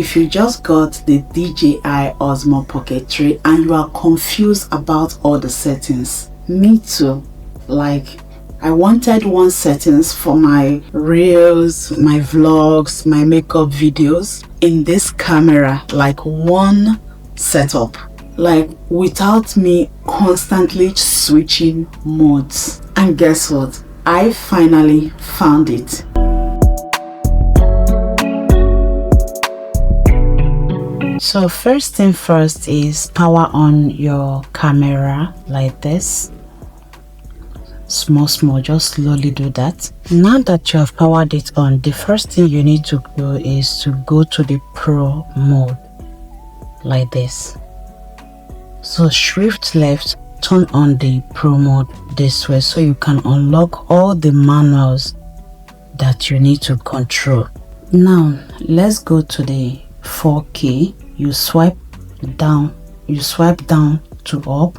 If you just got the DJI Osmo Pocket 3 and you are confused about all the settings, me too. Like, I wanted one settings for my reels, my vlogs, my makeup videos in this camera, like one setup, like without me constantly switching modes. And guess what? I finally found it. So first thing first is power on your camera like this. Small, just slowly do that. Now that you have powered it on, the first thing you need to do is to go to the Pro mode like this. So shift left, turn on the Pro mode this way so you can unlock all the manuals that you need to control. Now let's go to the 4K. You swipe down to up,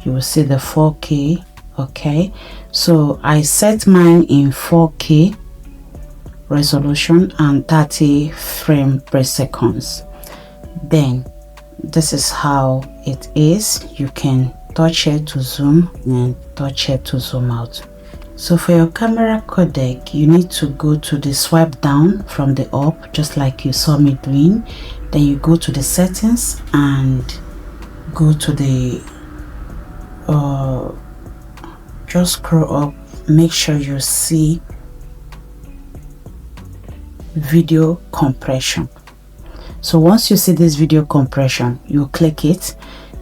you will see the 4K. Okay, so I set mine in 4K resolution and 30 frames per second. Then this is how it is. You can touch here to zoom and touch here to zoom out. So for your camera codec, you need to go to the swipe down from the up, just like you saw me doing. Then you go to the settings and go to the just scroll up, make sure you see video compression. So once you see this video compression, you click it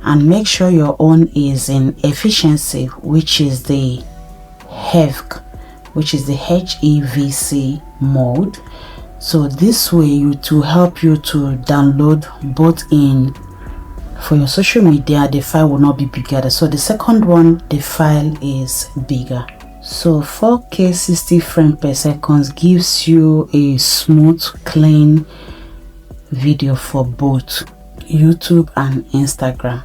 and make sure your own is in efficiency, which is the HEVC mode. So this way it will help you to download both in for your social media. The file will not be bigger, so the second one, the file is bigger. So 4K 60 frames per second gives you a smooth, clean video for both YouTube and Instagram.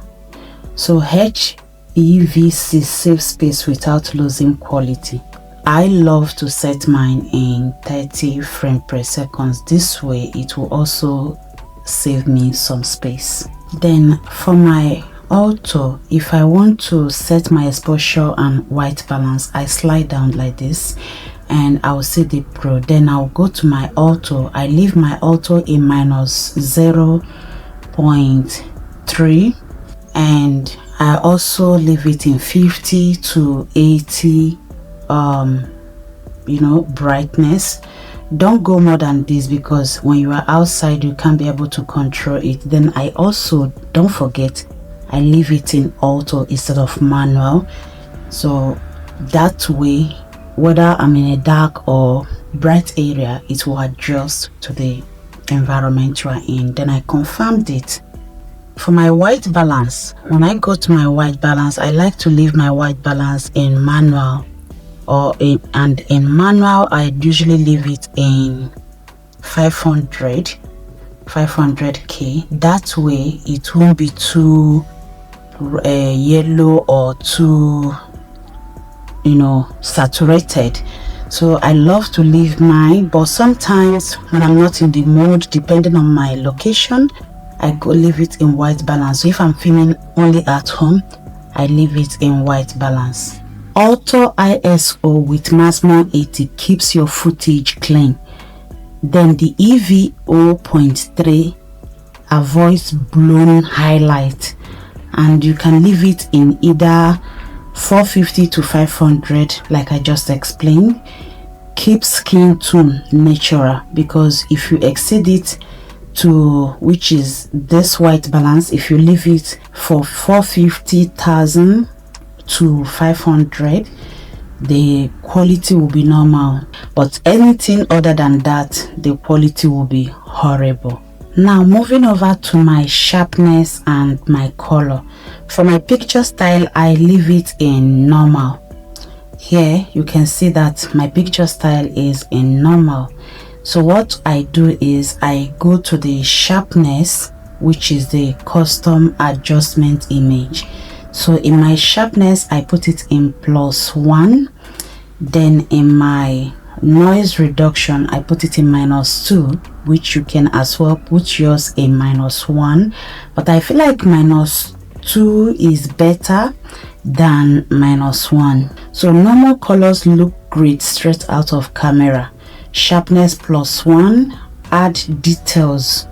So HEVC saves space without losing quality. I love to set mine in 30 frames per second. This way it will also save me some space. Then for my auto, if I want to set my exposure and white balance, I slide down like this and I'll see the Pro. Then I'll go to my auto. I leave my auto in minus 0.3 and I also leave it in 50 to 80 brightness. Don't go more than this because when you are outside you can't be able to control it. Then I also, don't forget, I leave it in auto instead of manual, so that way whether I'm in a dark or bright area, it will adjust to the environment you are in. Then I confirmed it. For my white balance, when I go to my white balance, I like to leave my white balance in manual, and in manual I usually leave it in 500K. That way it won't be too yellow or too saturated. So I love to leave mine, but sometimes when I'm not in the mood, depending on my location, I go leave it in white balance. So if I'm filming only at home, I leave it in white balance. Auto ISO with maximum 80 keeps your footage clean. Then the EV 0.3 avoids blown highlight, and you can leave it in either 450 to 500 like I just explained. Keep skin tone natural, because if you exceed it to, which is this white balance, if you leave it for 450,000 to 500, the quality will be normal, but anything other than that, the quality will be horrible. Now moving over to my sharpness and my color. For my picture style, I leave it in normal. Here you can see that my picture style is in normal. So what I do is I go to the sharpness, which is the custom adjustment image. So in my sharpness I put it in +1. Then in my Noise reduction, I put it in -2, which you can as well put yours in -1, but I feel like -2 is better than -1. So normal colors look great straight out of camera. Sharpness +1, add details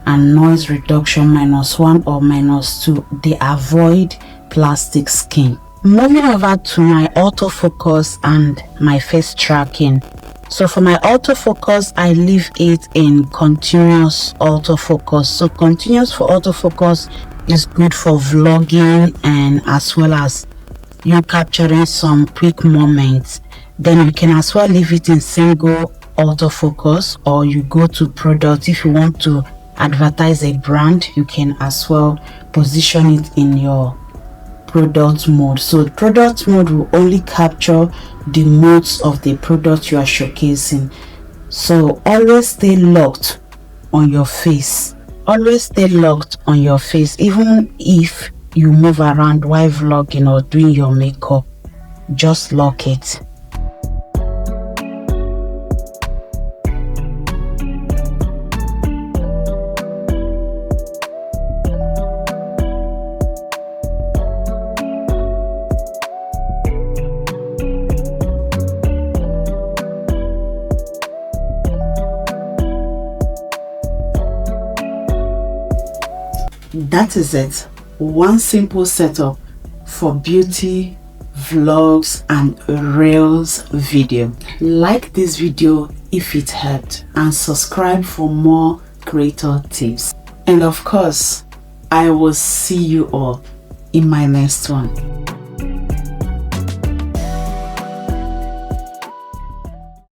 and noise reduction -1 or -2. They avoid plastic skin. Moving over to my autofocus and my face tracking. So for my autofocus, I leave it in continuous autofocus. So continuous for autofocus is good for vlogging and as well as you capturing some quick moments. Then you can as well leave it in single autofocus, or you go to product. If you want to advertise a brand, you can as well position it in your product mode. So product mode will only capture the modes of the product you are showcasing. So always stay locked on your face. Always stay locked on your face, even if you move around while vlogging or doing your makeup. Just lock it. That is it. One simple setup for beauty vlogs and reels video. Like this video if it helped, and subscribe for more creator tips. And of course, I will see you all in my next one.